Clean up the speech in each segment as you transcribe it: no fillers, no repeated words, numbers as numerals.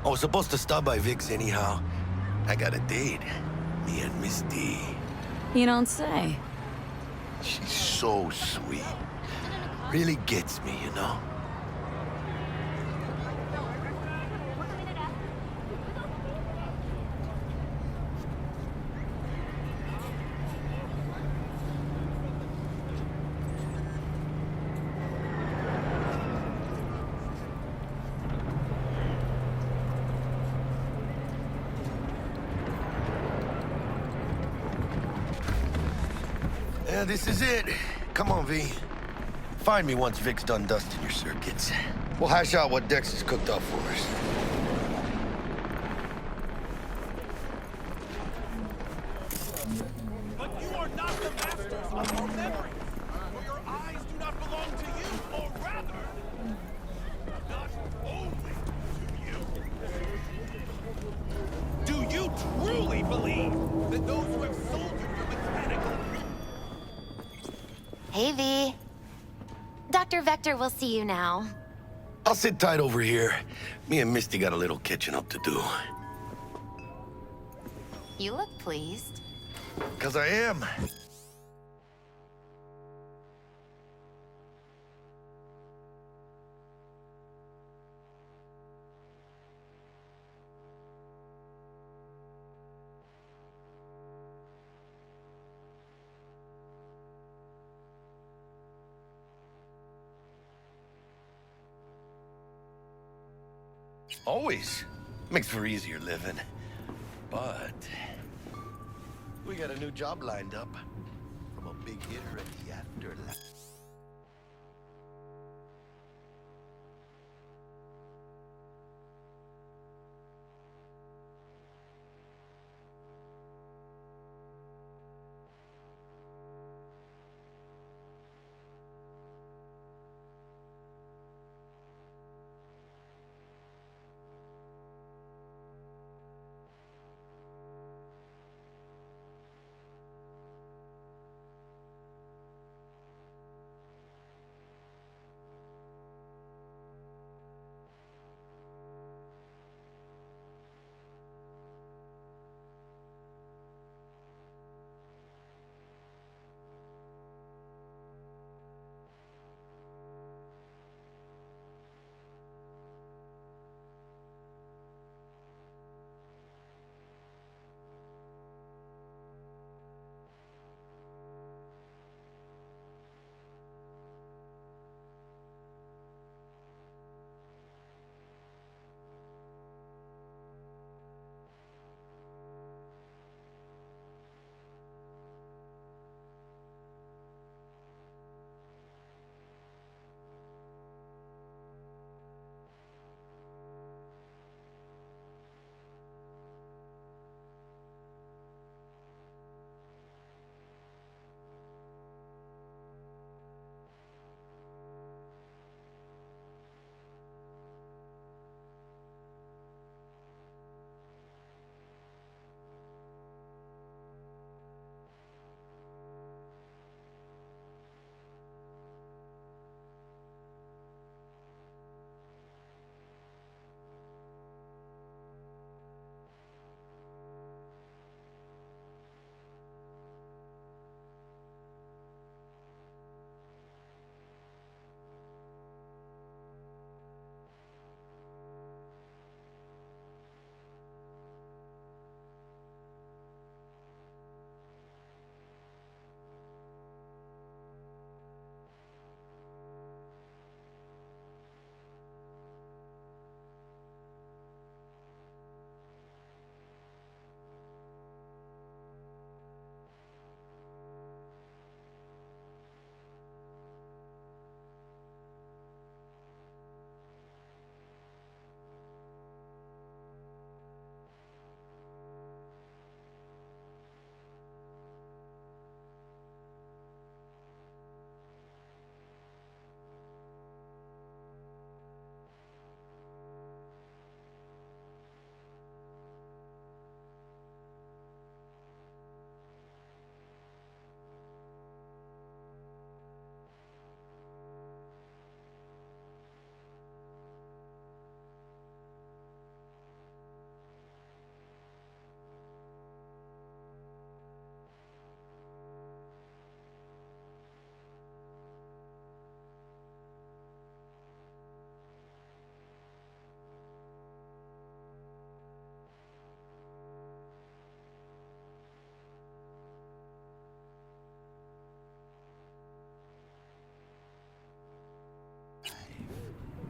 I was supposed to stop by Vic's anyhow. I got a date. Me and Miss D. You don't say. She's so sweet. Really gets me, you know? Yeah, this is it. Come on, V. Find me once Vic's done dusting your circuits. We'll hash out what Dex has cooked up for us. But you are not the masters of your memory, for your eyes do not belong to you, or rather, not only to you. Do you truly believe that those who have sold you your mechanical... Hey, V. Dr. Vector will see you now. I'll sit tight over here. Me and Misty got a little catching up to do. You look pleased. 'Cause I am. Always. Makes for easier living. But we got a new job lined up from a big hitter at the afterlife.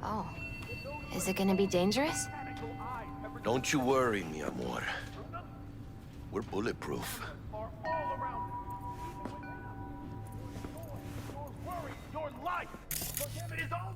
Oh. Is it gonna be dangerous? Don't you worry, mi amor. We're bulletproof. Are all around us. Your worry, your life. For them it is all.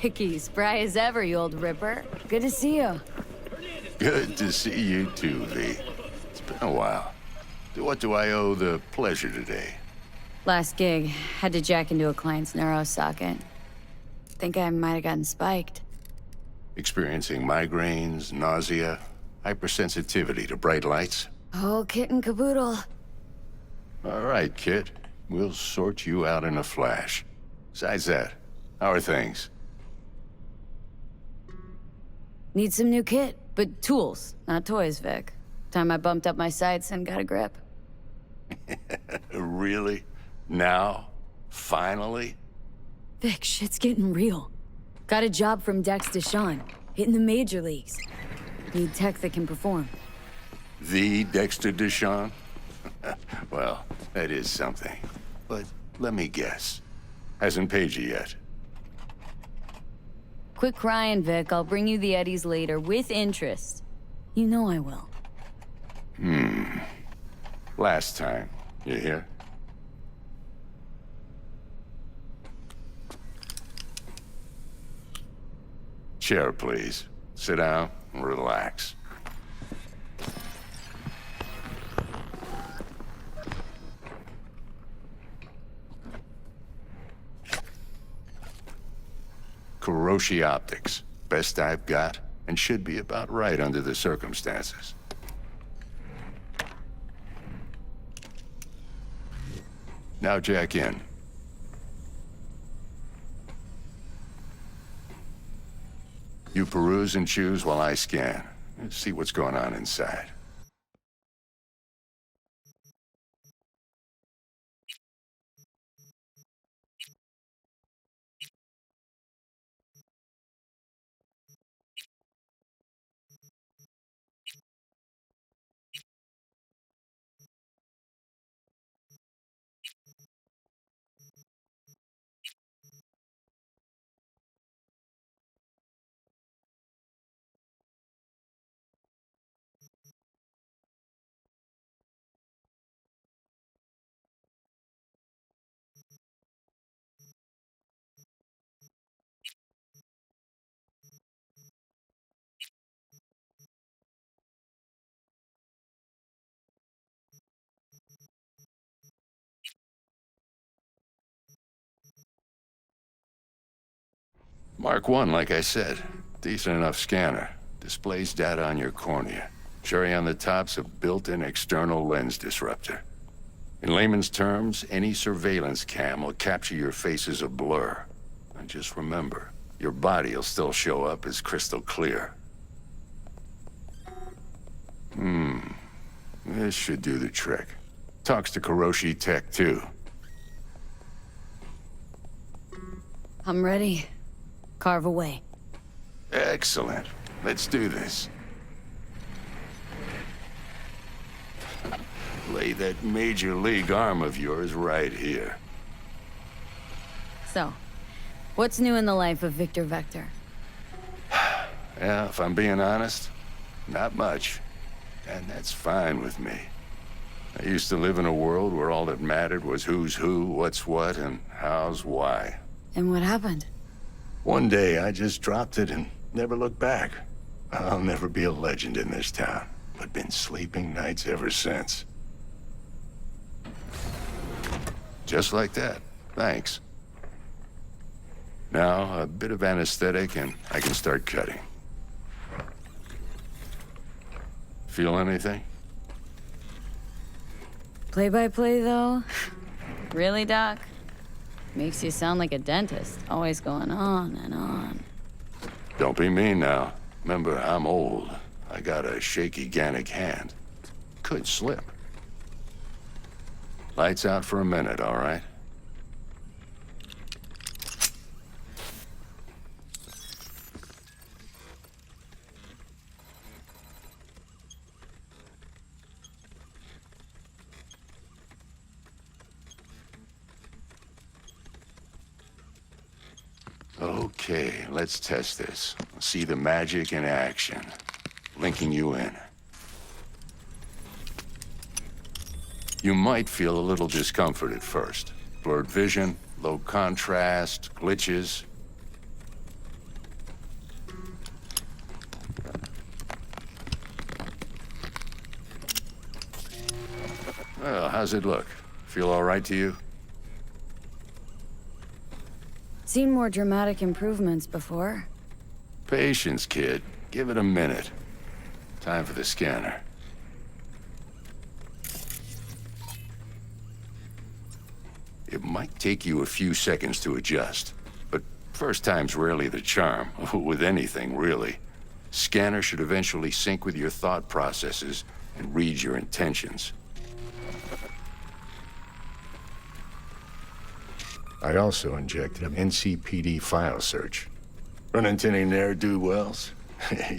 Vicky, spry as ever, you old ripper. Good to see you. Good to see you too, V. It's been a while. What do I owe the pleasure today? Last gig, had to jack into a client's neuro socket. Think I might have gotten spiked. Experiencing migraines, nausea, hypersensitivity to bright lights? Whole kit and caboodle. All right, kid. We'll sort you out in a flash. Besides that, how are things? Need some new kit. But tools, not toys, Vic. Time I bumped up my sights and got a grip. Really? Now? Finally? Vic, shit's getting real. Got a job from DeShawn, hitting the major leagues. Need tech that can perform. The Dexter DeShawn? Well, that is something. But let me guess. Hasn't paid you yet. Quit crying, Vic. I'll bring you the Eddies later, with interest. You know I will. Last time. You hear? Chair, please. Sit down and relax. Kuroshi Optics. Best I've got, and should be about right under the circumstances. Now jack in. You peruse and choose while I scan. Let's see what's going on inside. Mark 1, like I said. Decent enough scanner. Displays data on your cornea. Cherry on the top's a built-in external lens disruptor. In layman's terms, any surveillance cam will capture your face as a blur. And just remember, your body will still show up as crystal clear. This should do the trick. Talks to Kuroshi Tech, too. I'm ready. Carve away. Excellent. Let's do this. Lay that major league arm of yours right here. So, what's new in the life of Victor Vector? Yeah, if I'm being honest, not much. And that's fine with me. I used to live in a world where all that mattered was who's who, what's what, and how's why. And what happened? One day, I just dropped it and never looked back. I'll never be a legend in this town, but been sleeping nights ever since. Just like that. Thanks. Now, a bit of anesthetic and I can start cutting. Feel anything? Play-by-play, though? Really, Doc? Makes you sound like a dentist, always going on and on. Don't be mean now. Remember, I'm old. I got a shaky Gannic hand. Could slip. Lights out for a minute, all right? Okay, let's test this. See the magic in action. Linking you in. You might feel a little discomfort at first. Blurred vision, low contrast, glitches. Well, how's it look? Feel all right to you? Seen more dramatic improvements before. Patience, kid. Give it a minute. Time for the scanner. It might take you a few seconds to adjust, but first time's rarely the charm, with anything, really. Scanner should eventually sync with your thought processes and read your intentions. I also injected an NCPD file search. Run into any ne'er-do-wells?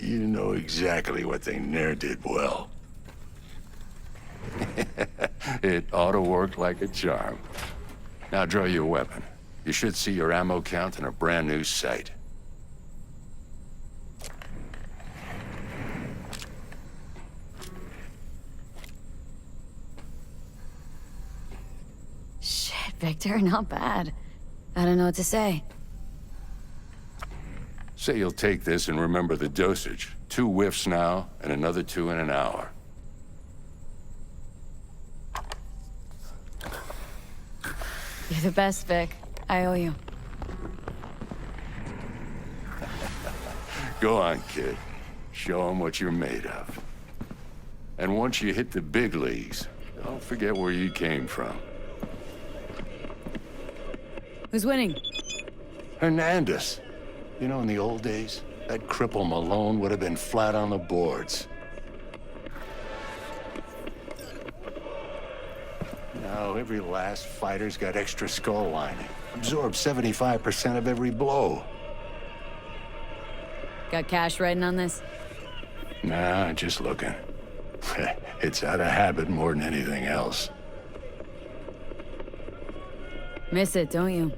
You know exactly what they ne'er did well. It ought to work like a charm. Now draw your weapon. You should see your ammo count in a brand new sight. Shit, Victor, not bad. I don't know what to say. Say you'll take this and remember the dosage. 2 whiffs now, and another 2 in an hour. You're the best, Vic. I owe you. Go on, kid. Show 'em what you're made of. And once you hit the big leagues, don't forget where you came from. Who's winning? Hernandez. You know, in the old days, that cripple Malone would have been flat on the boards. Now, every last fighter's got extra skull lining. Absorbs 75% of every blow. Got cash riding on this? Nah, just looking. It's out of habit more than anything else. Miss it, don't you?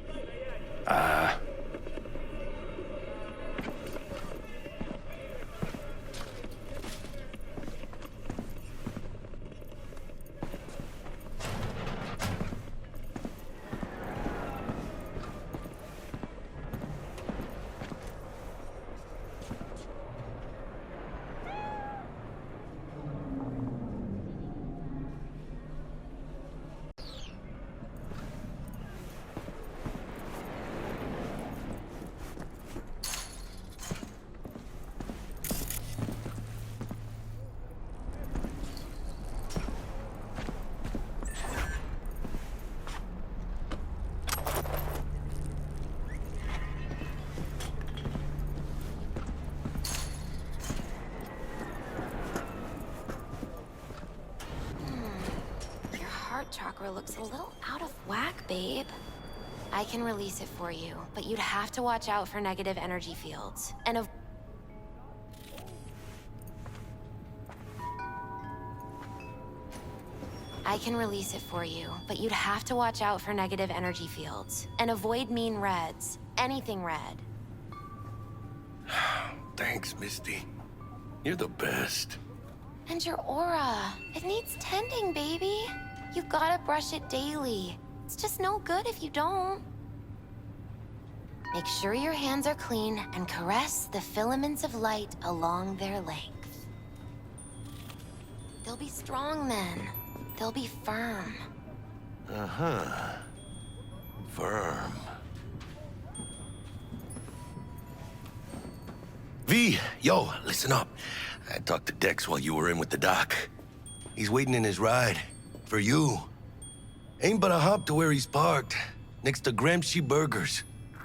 Chakra looks a little out of whack, babe. I can release it for you, but you'd have to watch out for negative energy fields. I can release it for you, but you'd have to watch out for negative energy fields. And avoid mean reds. Anything red. Thanks, Misty. You're the best. And your aura. It needs tending, baby. You've gotta brush it daily. It's just no good if you don't. Make sure your hands are clean and caress the filaments of light along their length. They'll be strong then. They'll be firm. Uh-huh. Firm. V, yo, listen up. I talked to Dex while you were in with the doc. He's waiting in his ride. For you. Ain't but a hop to where he's parked. Next to Gramsci Burgers.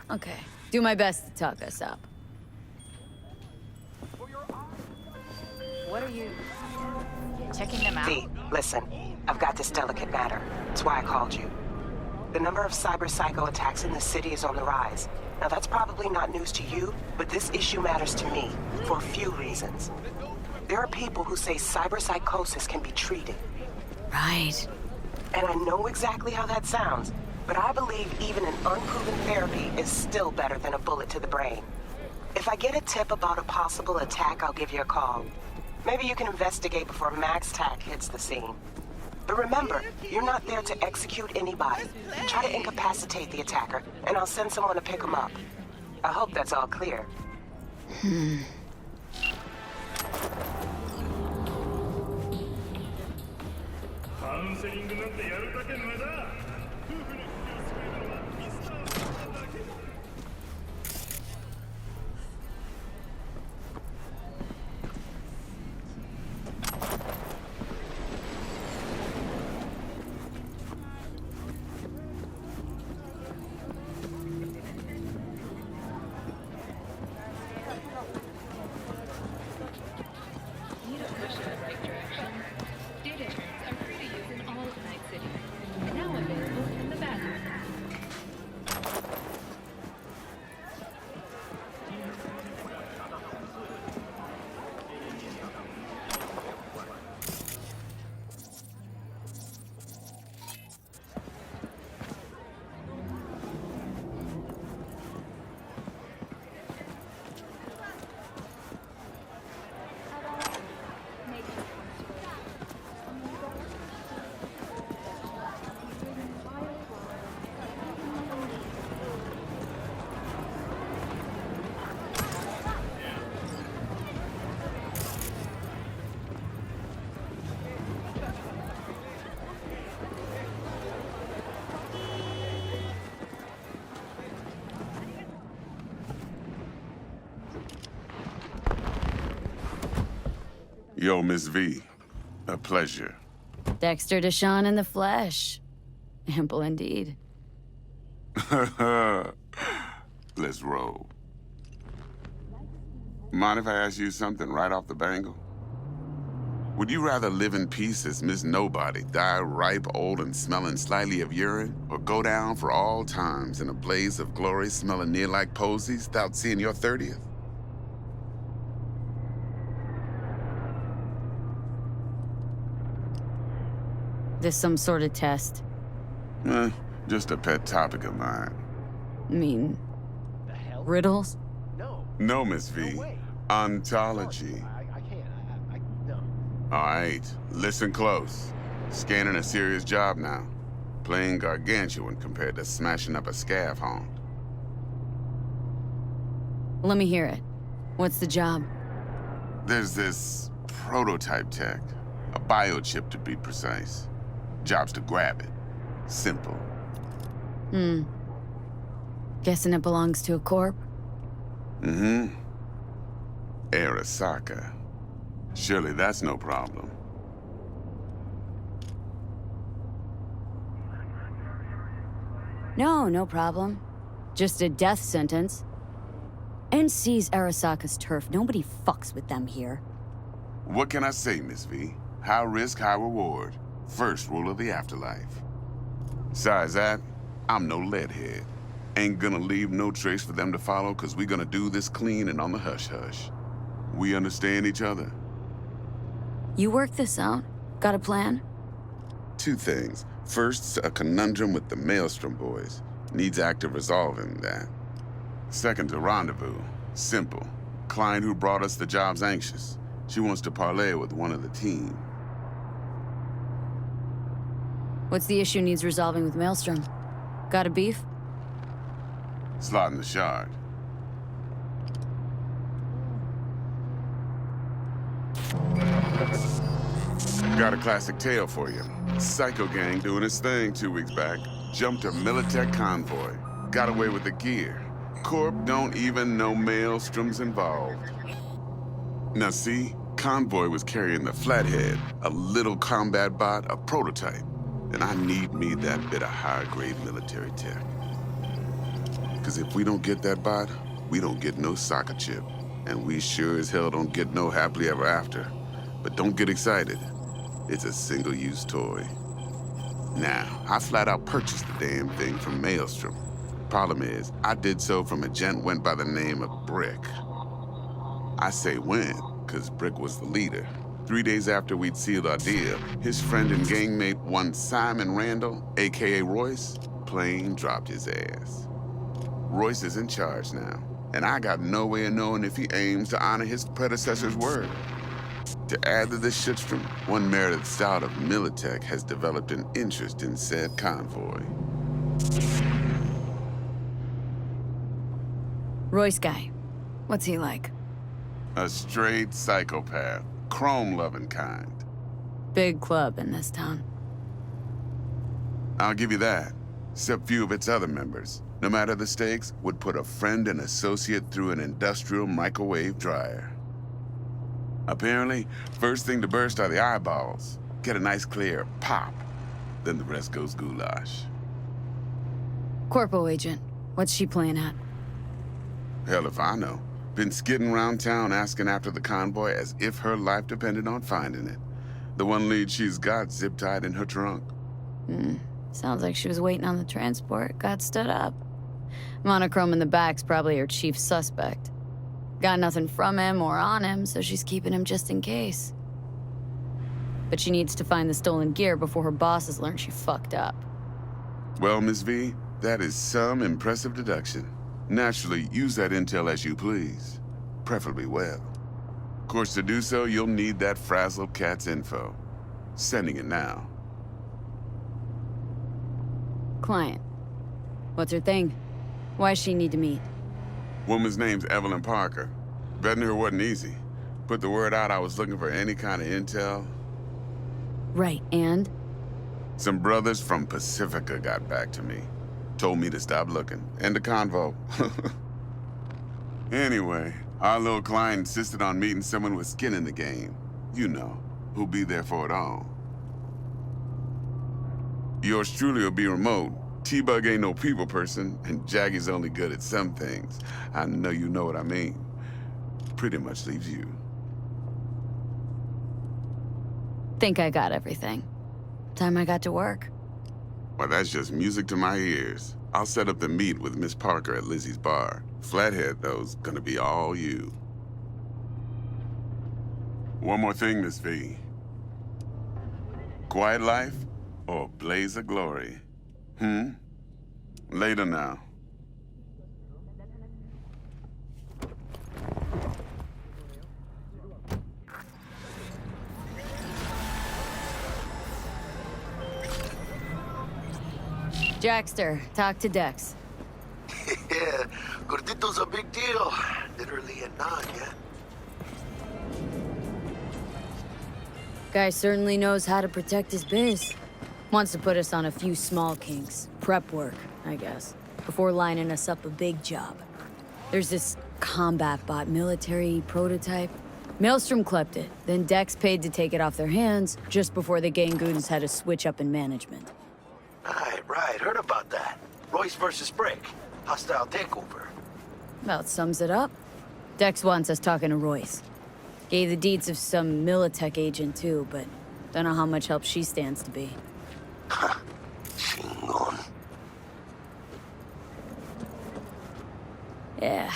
Okay. Do my best to talk us up. What are you... checking them out? V, listen. I've got this delicate matter. That's why I called you. The number of cyber psycho attacks in the city is on the rise. Now that's probably not news to you, but this issue matters to me for a few reasons. There are people who say cyberpsychosis can be treated. Right. And I know exactly how that sounds, but I believe even an unproven therapy is still better than a bullet to the brain. If I get a tip about a possible attack, I'll give you a call. Maybe you can investigate before Max Tack hits the scene. But remember, you're not there to execute anybody. Try to incapacitate the attacker, and I'll send someone to pick him up. I hope that's all clear. Yo, Miss V. A pleasure. Dexter DeShawn in the flesh. Ample indeed. Let's roll. Mind if I ask you something right off the bangle? Would you rather live in peace as Miss Nobody, die ripe, old, and smelling slightly of urine, or go down for all times in a blaze of glory smelling near like posies without seeing your 30th? This some sort of test? Just a pet topic of mine. I mean, riddles? No, Miss V. No way. Ontology. I can't. No. All right, listen close. Scanning a serious job now. Playing gargantuan compared to smashing up a scaffold. Let me hear it. What's the job? There's this prototype tech. A biochip to be precise. Job's to grab it. Simple. Guessing it belongs to a corp? Mm-hmm. Arasaka. Surely that's no problem. No problem. Just a death sentence. NC's Arasaka's turf. Nobody fucks with them here. What can I say, Miss V? High risk, high reward. First rule of the afterlife. Besides that, I'm no leadhead. Ain't gonna leave no trace for them to follow, cause we gonna do this clean and on the hush-hush. We understand each other? You work this out? Got a plan? Two things. First, a conundrum with the Maelstrom boys. Needs active resolving that. Second, a rendezvous. Simple. Client who brought us the job's anxious. She wants to parlay with one of the team. What's the issue needs resolving with Maelstrom? Got a beef? Slot in the shard. Got a classic tale for you. Psycho gang doing its thing 2 weeks back. Jumped a Militech convoy. Got away with the gear. Corp don't even know Maelstrom's involved. Now see, convoy was carrying the Flathead, a little combat bot, a prototype. And I need me that bit of high-grade military tech. Cause if we don't get that bot, we don't get no soccer chip. And we sure as hell don't get no happily ever after. But don't get excited. It's a single-use toy. Now, I flat out purchased the damn thing from Maelstrom. Problem is, I did so from a gent went by the name of Brick. I say when, cause Brick was the leader. 3 days after we'd sealed our deal, his friend and gangmate, one Simon Randall, AKA Royce, plain dropped his ass. Royce is in charge now, and I got no way of knowing if he aims to honor his predecessor's word. To add to this shitstorm, one Meredith Stout of Militech has developed an interest in said convoy. Royce guy. What's he like? A straight psychopath, chrome-loving kind. Big club in this town. I'll give you that, except few of its other members, no matter the stakes, would put a friend and associate through an industrial microwave dryer. Apparently, first thing to burst are the eyeballs. Get a nice clear pop. Then the rest goes goulash. Corpo agent. What's she playing at? Hell if I know. Been skidding around town asking after the convoy as if her life depended on finding it. The one lead she's got zip-tied in her trunk. Sounds like she was waiting on the transport, got stood up. Monochrome in the back's probably her chief suspect. Got nothing from him or on him, so she's keeping him just in case. But she needs to find the stolen gear before her bosses learn she fucked up. Well, Miss V, that is some impressive deduction. Naturally, use that intel as you please. Preferably well. Of course, to do so, you'll need that frazzled cat's info. Sending it now. Client. What's her thing? Why's she need to meet? Woman's name's Evelyn Parker. Betting her wasn't easy. Put the word out I was looking for any kind of intel. Right, and? Some brothers from Pacifica got back to me. Told me to stop looking. End of convo. Anyway, our little client insisted on meeting someone with skin in the game. You know, who'll be there for it all. Yours truly will be remote. T-Bug ain't no people person, and Jaggy's only good at some things. I know you know what I mean. Pretty much leaves you. Think I got everything. Time I got to work. Well, that's just music to my ears. I'll set up the meet with Miss Parker at Lizzie's bar. Flathead, though's gonna be all you. One more thing, Miss V. Quiet life or blaze of glory? Later now. Jackster, talk to Dex. Yeah, Gordito's a big deal. Literally a nod, yeah? Guy certainly knows how to protect his biz. Wants to put us on a few small kinks. Prep work, I guess. Before lining us up a big job. There's this combat bot military prototype. Maelstrom clept it, then Dex paid to take it off their hands just before the Gangoons had a switch up in management. Right, heard about that. Royce versus Brick. Hostile takeover. About sums it up. Dex wants us talking to Royce. Gave the deeds of some Militech agent too, but don't know how much help she stands to be. Chingon. Yeah,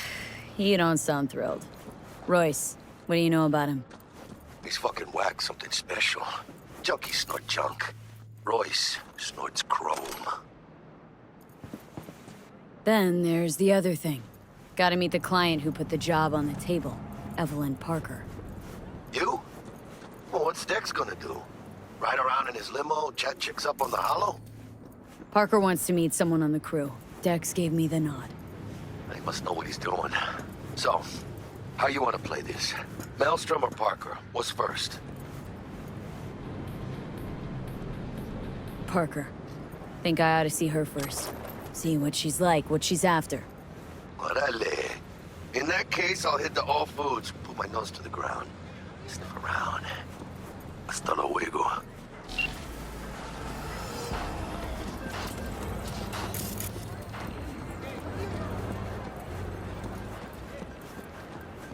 you don't sound thrilled. Royce, what do you know about him? He's fucking whack, something special. Junkies snort junk. Royce snorts chrome. Then there's the other thing. Gotta meet the client who put the job on the table, Evelyn Parker. You? Well, what's Dex gonna do? Ride around in his limo, chat chicks up on the hollow? Parker wants to meet someone on the crew. Dex gave me the nod. He must know what he's doing. So, how you want to play this? Maelstrom or Parker? What's first? Parker. Think I ought to see her first. See what she's like, what she's after. Orale. In that case, I'll hit the all foods, put my nose to the ground. Sniff around. Hasta luego.